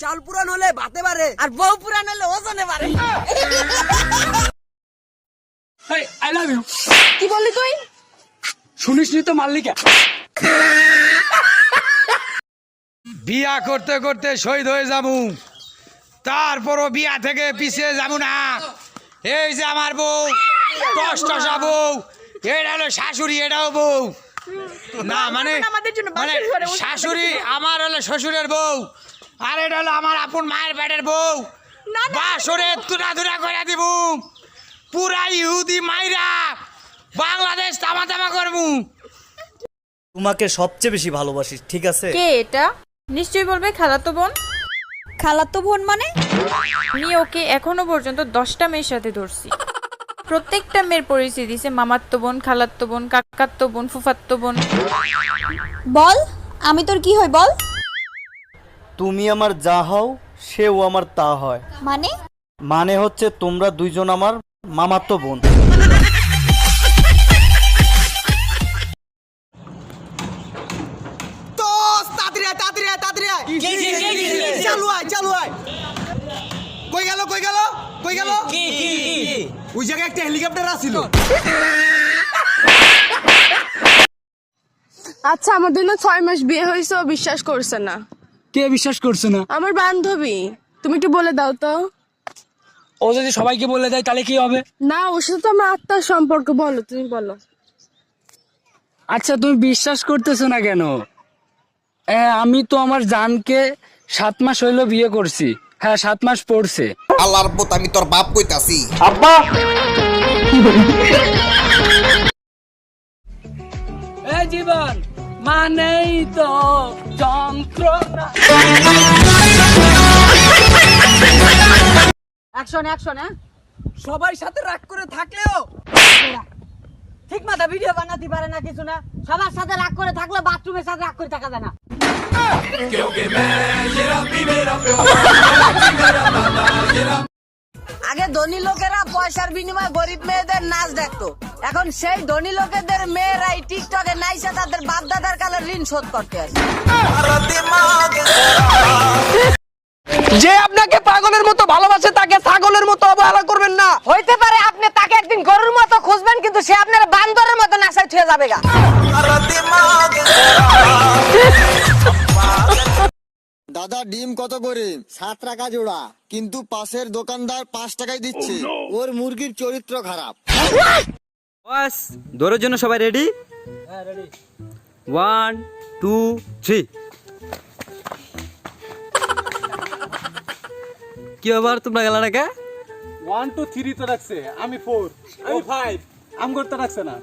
চাল পুরান হলে ভাতে পারে, আর বউ পুরান হলে ওজনে পারে। I love you. কি বললি তুই? শুনিসনি তো মাল্লিকা? বিয়া করতে করতে শহীদ হয়ে যাবো, তারপরও বিয়া থেকে পিছিয়ে যাবো না। এই যে আমার বউ, টসটসা বউ, এটা হলো শাশুড়ি, এটাও বউ না, মানে শাশুড়ি আমার হলো শ্বশুরের বউ, আর এটা হলো আমার আপন মায়ের পেটের বউ। বাসরে তুরা তুরা করে দিব, পুরা ইহুদি মাইরা বাংলাদেশ তামা তামা করবো। তোমাকে সবচেয়ে বেশি ভালোবাসি, ঠিক আছে? কে এটা? নিশ্চয়ই বলবে খালাতো বোন। খালাতো বোন মানে? আমি ওকে এখনো পর্যন্ত 10টা মেয়ের সাথে ধরছি। প্রত্যেকটা মেয়ের পরিচয় দিছে মামাত্তো বোন, খালাত্তো বোন, কাকাত্তো বোন, ফুফাত্তো বোন। বল, আমি তোর কি হই বল? তুমি আমার যা হও, সেও আমার তা হয়। মানে হচ্ছে তোমরা দুইজন আমার মামাতো বোন। তো তাড়াতাড়ি আয়, তাড়াতাড়ি আয়, তাড়াতাড়ি আয়। চালু আয়, চালু আয়। কই গেল, কই গেল, কই গেল? ওই জায়গায় একটা হেলিকপ্টার আসছিল। আচ্ছা, আমাদের না 6 মাস বিয়ে হয়েছে, ও বিশ্বাস করছে না। কে বিশ্বাস করছে না? আমার বান্ধবী। তুমি একটু বলে দাও তো। ও যদি সবাইকে বলে দেয় তাহলে কি হবে? না, ওর সাথে তো আমার আত্মার সম্পর্ক। বলো, তুমি বলো। আচ্ছা, তুমি বিশ্বাস করতেছো না কেন? আমি তো আমার জানকে 7 মাস হইলো বিয়ে করছি। হ্যাঁ, 7 মাস পড়ছে। আল্লাহর পথ আমি তোর বাপ কইতাছি। আব্বা, এই জীবন মানেই তো যন্ত্রণা। Action, action. হ্যাঁ, সবাই সাথে রাগ করে থাকলেও ঠিক মতো ভিডিও বানাতে পারে না, কিছু না। সবার সাথে রাগ করে থাকলে বাথরুমের সাথে রাগ করে থাকা যায় না। আগে ধনী লোকেরা পয়সার বিনিময়ে গরিব মেয়েদের নাচ দেখতো, এখন সেই ধনী লোকেদের মেয়েরাই টিকটকে নাইসা তাদের বাপ দাদার কালে ঋণ শোধ করতে আসে। যে আপনাকে পাগলের মতো ভালোবাসে তাকে ছাগলের মতো অবহেলা করবেন না। হইতে পারে আপনি তাকে একদিন গরুর মতো খুঁজবেন, কিন্তু সে আপনার বান্দরের মতো নাচাই থুয়ে যাবে গা। দাদা, ডিম কত করে? 7 টাকা জোড়া, কিন্তু পাশের দোকানদার 5 টাকায় দিচ্ছে। ওর মুরগির চরিত্র খারাপ। বস, দৌড়ের জন্য সবাই রেডি? হ্যাঁ, রেডি। 1 2 3। কি ব্যাপার, তোমরা গেলা না কে? 1 2 3 তো রাখছে, আমি 4, আমি 5, আম করতে রাখছে না।